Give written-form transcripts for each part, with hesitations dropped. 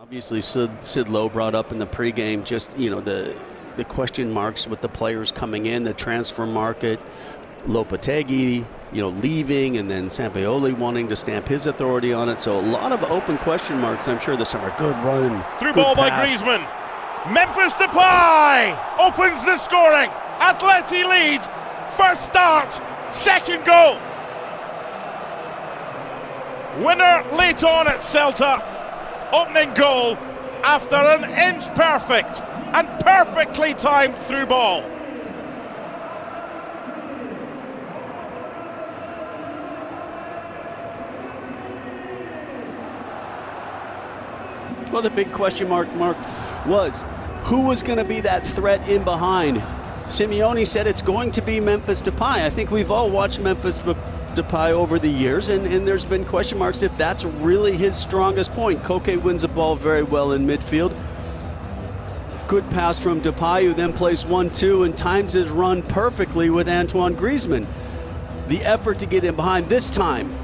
Obviously, Sid Lowe brought up in the pregame just, the question marks with the players coming in, the transfer market, Lopetegui, leaving, and then Sampaoli wanting to stamp his authority on it. So a lot of open question marks, I'm sure, this summer. Good run. Through ball by Griezmann. Memphis Depay opens the scoring. Atleti lead. First start, second goal. Winner late on at Celta. Opening goal after an inch perfect and perfectly timed through ball. Well, the big question mark was who was going to be that threat in behind. Simeone said it's going to be Memphis Depay. I think we've all watched Memphis Depay over the years, and there's been question marks if that's really his strongest point. Koke wins the ball very well in midfield. Good pass from Depay, who then plays 1-2 and times his run perfectly with Antoine Griezmann. The effort to get in behind this time.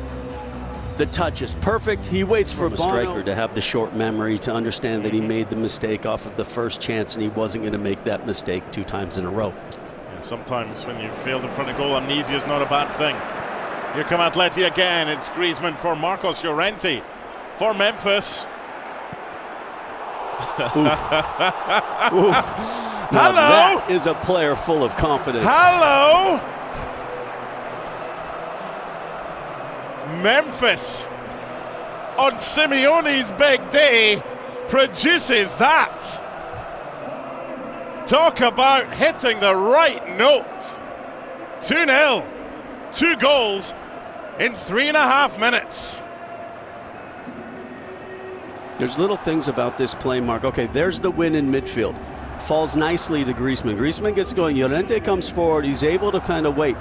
The touch is perfect. He waits for a striker to have the short memory to understand that he made the mistake off of the first chance and he wasn't going to make that mistake 2 times in a row. Yeah, sometimes when you've failed in front of goal, amnesia is not a bad thing. Here come Atleti again. It's Griezmann for Marcos Llorente for Memphis. Ooh. Hello. That is a player full of confidence. Hello. Memphis on Simeone's big day produces that. Talk about hitting the right note. 2-0. 2 goals in 3.5 minutes. There's little things about this play, Mark. Okay, there's the win in midfield. Falls nicely to Griezmann. Griezmann gets going. Llorente comes forward. He's able to kind of wait.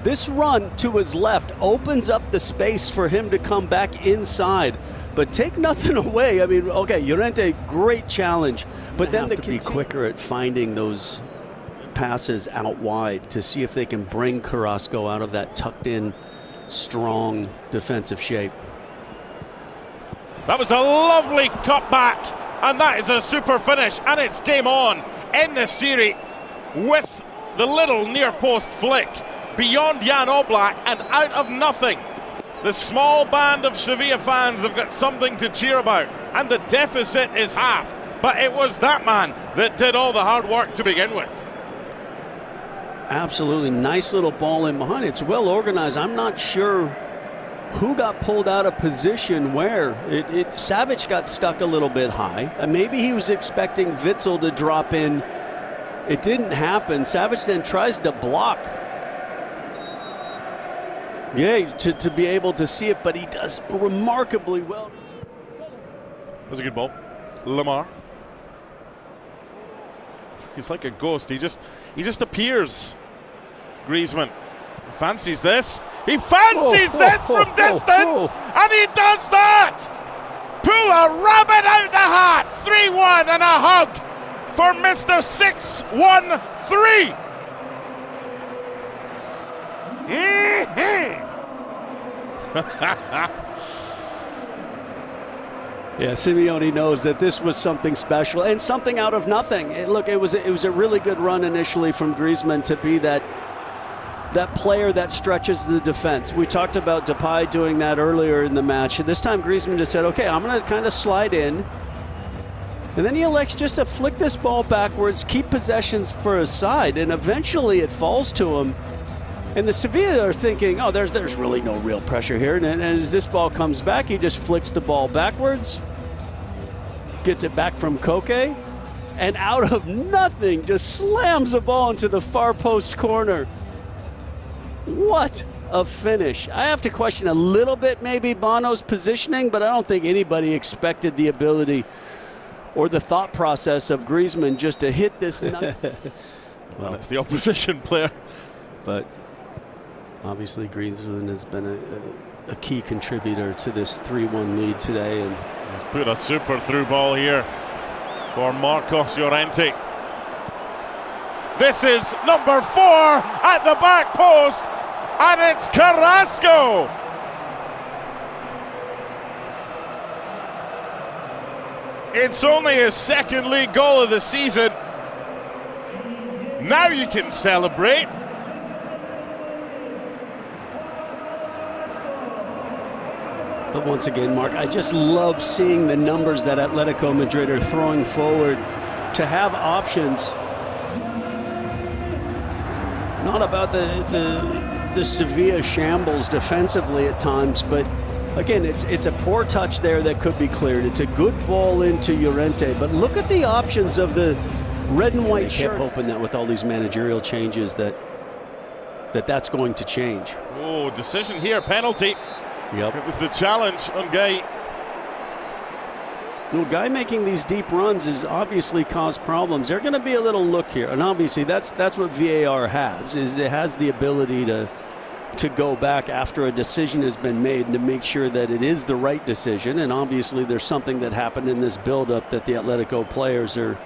This run to his left opens up the space for him to come back inside. But take nothing away. I mean, okay, Llorente, great challenge. But then they have to be quicker at finding those passes out wide to see if they can bring Carrasco out of that tucked-in, strong defensive shape. That was a lovely cutback, and that is a super finish, and it's game on in the series with the little near-post flick beyond Jan Oblak and out of nothing. The small band of Sevilla fans have got something to cheer about, and the deficit is halved. But it was that man that did all the hard work to begin with. Absolutely nice little ball in behind. It's well organized. I'm not sure who got pulled out of position where. Savic got stuck a little bit high. And maybe he was expecting Witsel to drop in. It didn't happen. Savic then tries to block. Yeah, to be able to see it, but he does remarkably well. That was a good ball. Lamar. He's like a ghost. He just appears. Griezmann fancies this. He fancies this from distance, and he does that. Pull a rabbit out the hat. 3-1 and a hug for Mr. 613. Yeah, Simeone knows that this was something special and something out of nothing. Look, it was a really good run initially from Griezmann to be that player that stretches the defense. We talked about Depay doing that earlier in the match. This time Griezmann just said, okay, I'm going to kind of slide in. And then he elects just to flick this ball backwards, keep possessions for his side, and eventually it falls to him. And the Sevilla are thinking, oh, there's really no real pressure here. And as this ball comes back, he just flicks the ball backwards, gets it back from Koke, and out of nothing just slams the ball into the far post corner. What a finish. I have to question a little bit maybe Bono's positioning, but I don't think anybody expected the ability or the thought process of Griezmann just to hit this. Well, it's the opposition player. But obviously Griezmann has been a key contributor to this 3-1 lead today. And he's put a super through ball here for Marcos Llorente. This is number 4 at the back post, and it's Carrasco. It's only his second league goal of the season. Now you can celebrate. But once again, Mark, I just love seeing the numbers that Atletico Madrid are throwing forward to have options. Not about the Sevilla shambles defensively at times, but again, it's a poor touch there that could be cleared. It's a good ball into Llorente, but look at the options of the red and white shirts. Hoping that with all these managerial changes that's going to change. Oh, decision here, penalty. Yep. It was the challenge on Guy. The guy making these deep runs has obviously caused problems. They're going to be a little look here, and obviously that's what VAR has. Is it has the ability to go back after a decision has been made and to make sure that it is the right decision. And obviously there's something that happened in this build-up that the Atletico players are.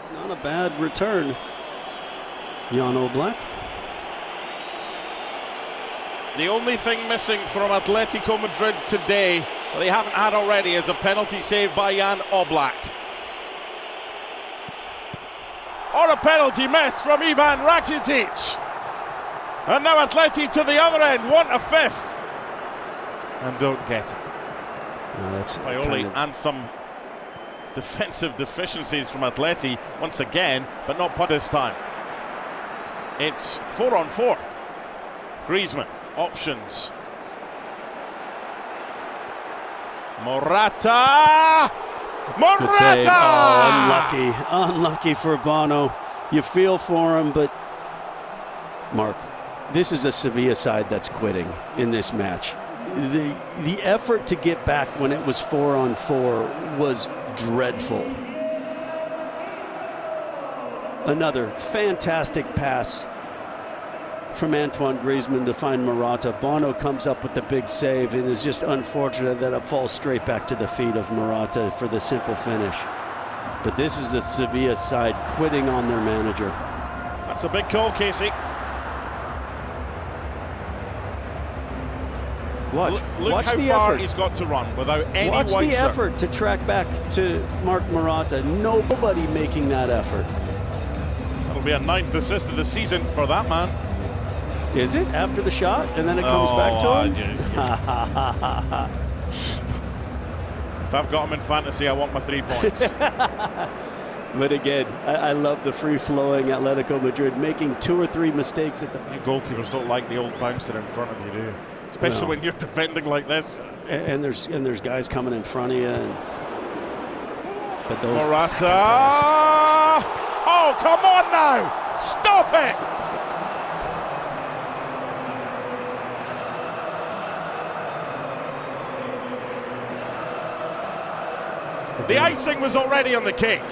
It's not a bad return. Jan Oblak. The only thing missing from Atletico Madrid today that they haven't had already is a penalty saved by Jan Oblak. Or a penalty miss from Ivan Rakitic. And now Atleti to the other end, want a fifth. And don't get it. That's Paoli and some defensive deficiencies from Atleti once again, but not this time. It's 4-on-4. Griezmann. Options. Morata! Morata! Oh, unlucky for Bono. You feel for him, but Mark, this is a Sevilla side that's quitting in this match. The effort to get back when it was 4-on-4 was dreadful. Another fantastic pass from Antoine Griezmann to find Morata. Bono comes up with the big save, and it's just unfortunate that it falls straight back to the feet of Morata for the simple finish. But this is a Sevilla side quitting on their manager. That's a big call, Casey. Watch how the far effort. He's got to run without any Watch white the shirt. effort to track back to Marc Morata. Nobody making that effort. That'll be a 9th assist of the season for that man. Is it after the shot and then it comes back to him? If I've got him in fantasy, I want my 3 points. But again, I love the free-flowing Atletico Madrid making 2 or 3 mistakes at the. You goalkeepers don't like the old bouncer in front of you, do you? Especially when you're defending like this. And there's guys coming in front of you. But those. Morata! Oh, come on now! Stop it! The icing was already on the cake.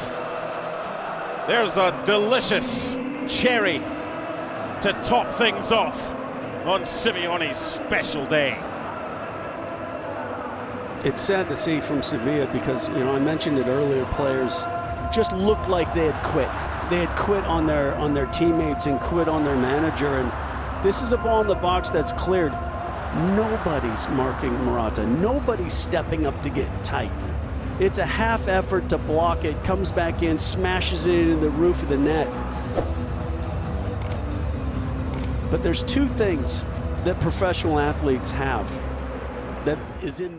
There's a delicious cherry to top things off on Simeone's special day. It's sad to see from Sevilla because, I mentioned it earlier, players just looked like they had quit. They had quit on their teammates and quit on their manager. And this is a ball in the box that's cleared. Nobody's marking Morata. Nobody's stepping up to get tight. It's a half effort to block it, comes back in, smashes it into the roof of the net. But there's 2 things that professional athletes have that is in